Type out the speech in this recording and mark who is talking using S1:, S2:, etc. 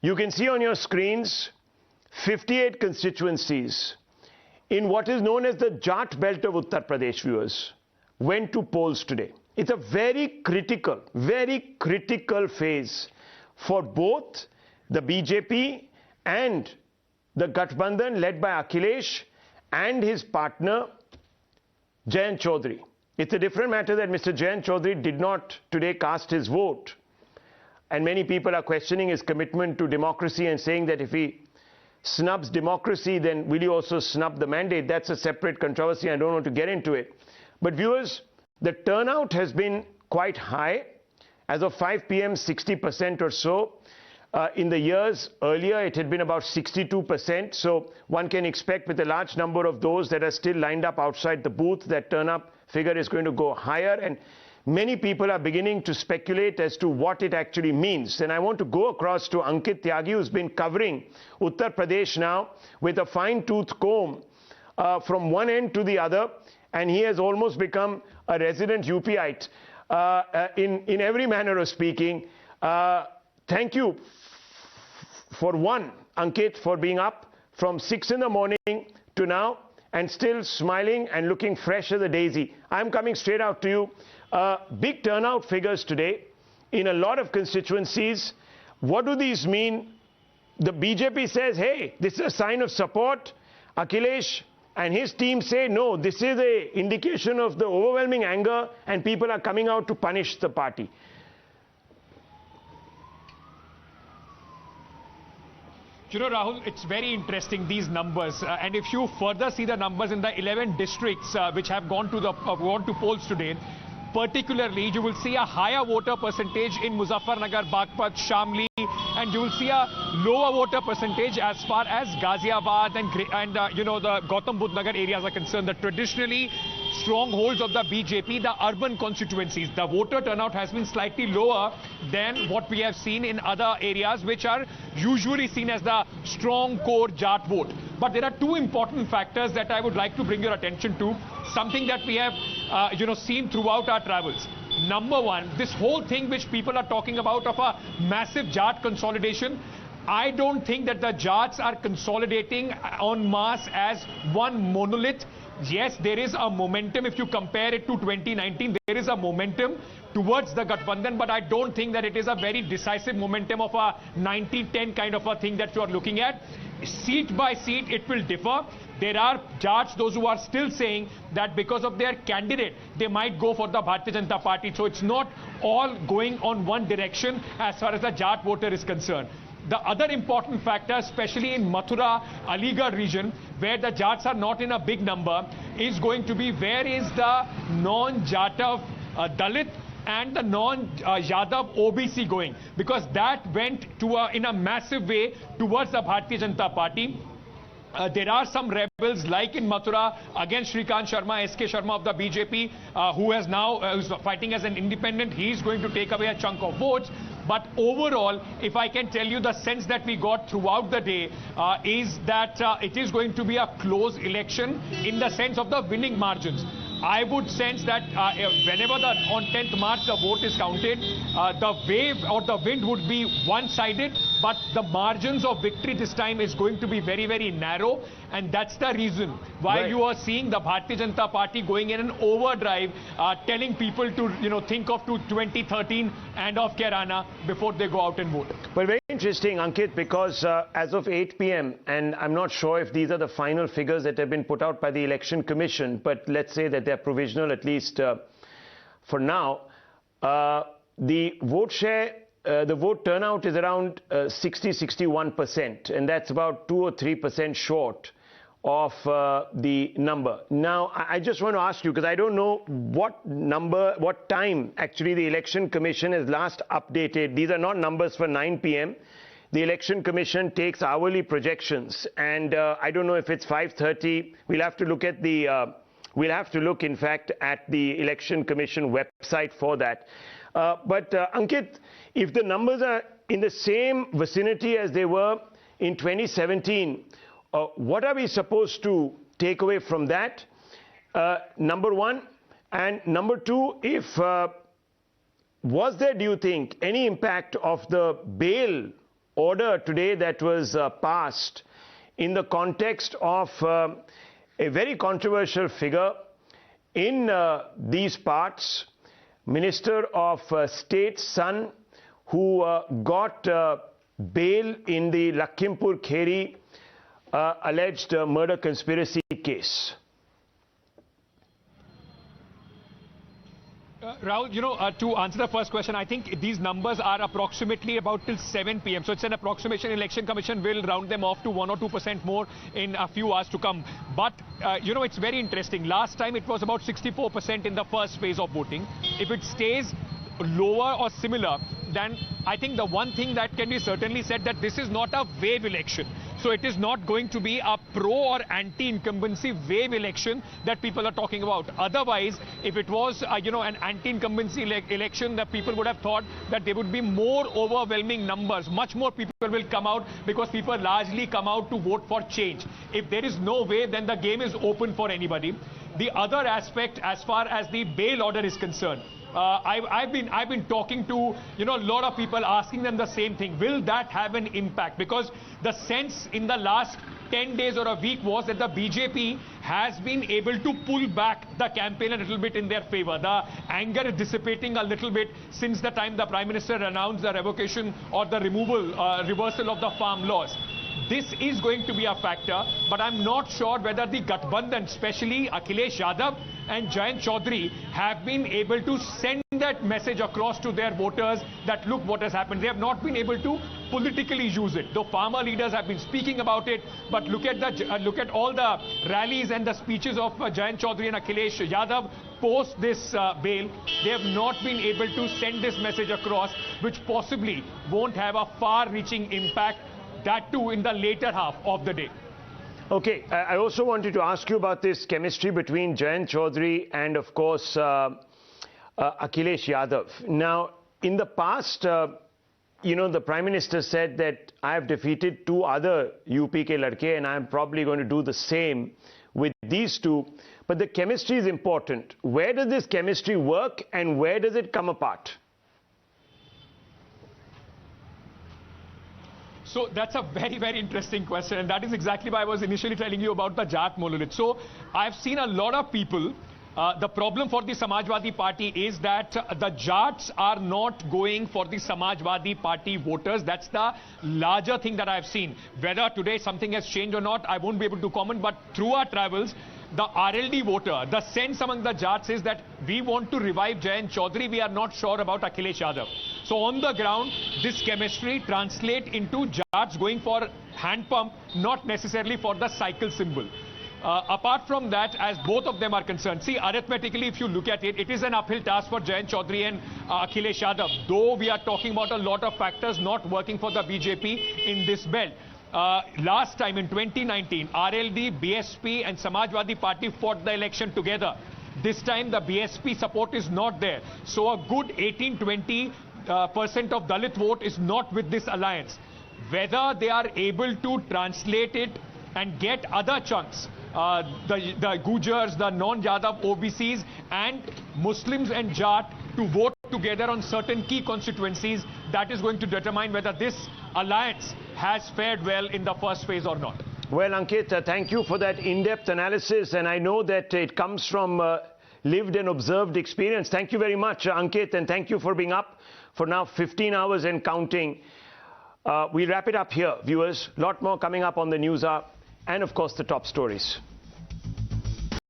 S1: You can see on your screens 58 constituencies in what is known as the Jat belt of Uttar Pradesh, viewers, went to polls today. It's a very critical phase for both the BJP and the Gathbandhan led by Akhilesh and his partner Jayant Chaudhary. It's a different matter that Mr. Jayant Chaudhary did not today cast his vote. And many people are questioning his commitment to democracy and saying that if he snubs democracy, then will he also snub the mandate? That's a separate controversy. I don't want to get into it. But viewers, the turnout has been quite high. As of 5 p.m., 60% or so. In the years earlier, it had been about 62%. So one can expect with a large number of those that are still lined up outside the booth, that turn-up figure is going to go higher. And many people are beginning to speculate as to what it actually means. And I want to go across to Ankit Tyagi, who's been covering Uttar Pradesh now with a fine-tooth comb from one end to the other. And he has almost become a resident UPite in every manner of speaking. Thank you for one, Ankit, for being up from 6 in the morning to now and still smiling and looking fresh as a daisy. I'm coming straight out to you. Big turnout figures today in a lot of constituencies. What do these mean? The BJP says, hey, this is a sign of support. Akhilesh and his team say, no, this is an indication of the overwhelming anger and people are coming out to punish the party.
S2: You know, Rahul, it's very interesting, these numbers. And if you further see the numbers in the 11 districts which have gone to polls today, particularly, you will see a higher voter percentage in Muzaffarnagar, Bagpat, Shamli, and you will see a lower voter percentage as far as Ghaziabad and you know, the Gautam Budh Nagar areas are concerned. The traditionally strongholds of the BJP, the urban constituencies, the voter turnout has been slightly lower than what we have seen in other areas which are usually seen as the strong core Jat vote. But there are two important factors that I would like to bring your attention to, something that we have you know, seen throughout our travels. Number one, this whole thing which people are talking about of a massive Jat consolidation, I don't think that the Jats are consolidating en masse as one monolith. Yes, there is a momentum. If you compare it to 2019, there is a momentum towards the Gathbandhan, but I don't think that it is a very decisive momentum of a 90-10 kind of a thing that you are looking at. Seat by seat, it will differ. There are Jats, those who are still saying that because of their candidate, they might go for the Bharatiya Janata Party. So it's not all going on one direction as far as the Jat voter is concerned. The other important factor, especially in Mathura, Aligarh region, where the Jats are not in a big number, is going to be where is the non-Jatav Dalit and the non-Yadav OBC going, because that went to in a massive way towards the Bharatiya Janata Party. There are some rebels like in Mathura against Shrikant Sharma, SK Sharma of the BJP, who has now who's fighting as an independent. He is going to take away a chunk of votes. But overall, if I can tell you, the sense that we got throughout the day is that it is going to be a close election in the sense of the winning margins. I would sense that whenever on 10th March the vote is counted, the wave or the wind would be one-sided, but the margins of victory this time is going to be very, very narrow. And that's the reason why you are seeing the Bharatiya Janata Party going in an overdrive, telling people to, you know, think of to 2013 and of Kerala before they go out and vote.
S1: Well, very interesting, Ankit, because as of 8 p.m., and I'm not sure if these are the final figures that have been put out by the Election Commission, but let's say that they're provisional, at least for now. The vote share, the vote turnout is around 60-61%, and that's about 2 or 3% short of the number. Now, I just want to ask you, because I don't know what time actually the Election Commission has last updated. These are not numbers for 9 p.m. The Election Commission takes hourly projections, and I don't know if it's 5:30. We'll have to look at the we'll have to look, in fact, at the Election Commission website for that. But Ankit, if the numbers are in the same vicinity as they were in 2017, what are we supposed to take away from that? Number one. And number two, was there, do you think, any impact of the bail order today that was passed in the context of a very controversial figure in these parts, Minister of State's son, who got bail in the Lakhimpur Kheri alleged murder conspiracy case.
S2: Rahul, to answer the first question, I think these numbers are approximately about till 7 p.m. So it's an approximation. Election Commission will round them off to 1 or 2% more in a few hours to come. But, it's very interesting. Last time it was about 64% in the first phase of voting. If it stays lower or similar, then I think the one thing that can be certainly said that this is not a wave election. So it is not going to be a pro or anti-incumbency wave election that people are talking about. Otherwise, if it was, an anti-incumbency election, the people would have thought that there would be more overwhelming numbers. Much more people will come out because people largely come out to vote for change. If there is no way, then the game is open for anybody. The other aspect, as far as the bail order is concerned, I've been talking to a lot of people, asking them the same thing. Will that have an impact? Because the sense in the last 10 days or a week was that the BJP has been able to pull back the campaign a little bit in their favor. The anger is dissipating a little bit since the time the Prime Minister announced the revocation or the reversal of the farm laws. This is going to be a factor, but I'm not sure whether the Gathbandhan, especially Akhilesh Yadav and Jayant Chaudhary, have been able to send that message across to their voters that look what has happened. They have not been able to politically use it. The farmer leaders have been speaking about it, but look at all the rallies and the speeches of Jayant Chaudhary and Akhilesh Yadav post this bail. They have not been able to send this message across, which possibly won't have a far-reaching impact, that too in the later half of the day.
S1: Okay, I also wanted to ask you about this chemistry between Jayant Chaudhary and, of course, Akhilesh Yadav. Now, in the past, the Prime Minister said that I have defeated 2 other UP ke ladke and I'm probably going to do the same with these 2. But the chemistry is important. Where does this chemistry work and where does it come apart?
S2: So that's a very, very interesting question, and that is exactly why I was initially telling you about the Jat monolith. So I've seen a lot of people. The problem for the Samajwadi Party is that the Jats are not going for the Samajwadi Party voters. That's the larger thing that I've seen. Whether today something has changed or not, I won't be able to comment, but through our travels, the RLD voter, the sense among the Jats is that we want to revive Jayant Chaudhary. We are not sure about Akhilesh Yadav. So on the ground, this chemistry translates into Jats going for hand pump, not necessarily for the cycle symbol. Apart from that, as both of them are concerned, see, arithmetically, if you look at it, it is an uphill task for Jayant Chaudhary and Akhilesh Yadav, though we are talking about a lot of factors not working for the BJP in this belt. Last time in 2019, RLD, BSP and Samajwadi Party fought the election together. This time the BSP support is not there. So a good 18-20% of Dalit vote is not with this alliance. Whether they are able to translate it and get other chunks, the Gujars, the non-Yadav OBCs and Muslims and Jat to vote together on certain key constituencies, that is going to determine whether this alliance has fared well in the first phase or not.
S1: Well, Ankit, thank you for that in-depth analysis, and I know that it comes from lived and observed experience. Thank you very much, Ankit, and thank you for being up for now 15 hours and counting. We'll wrap it up here, viewers. A lot more coming up on the News Hour and, of course, the top stories.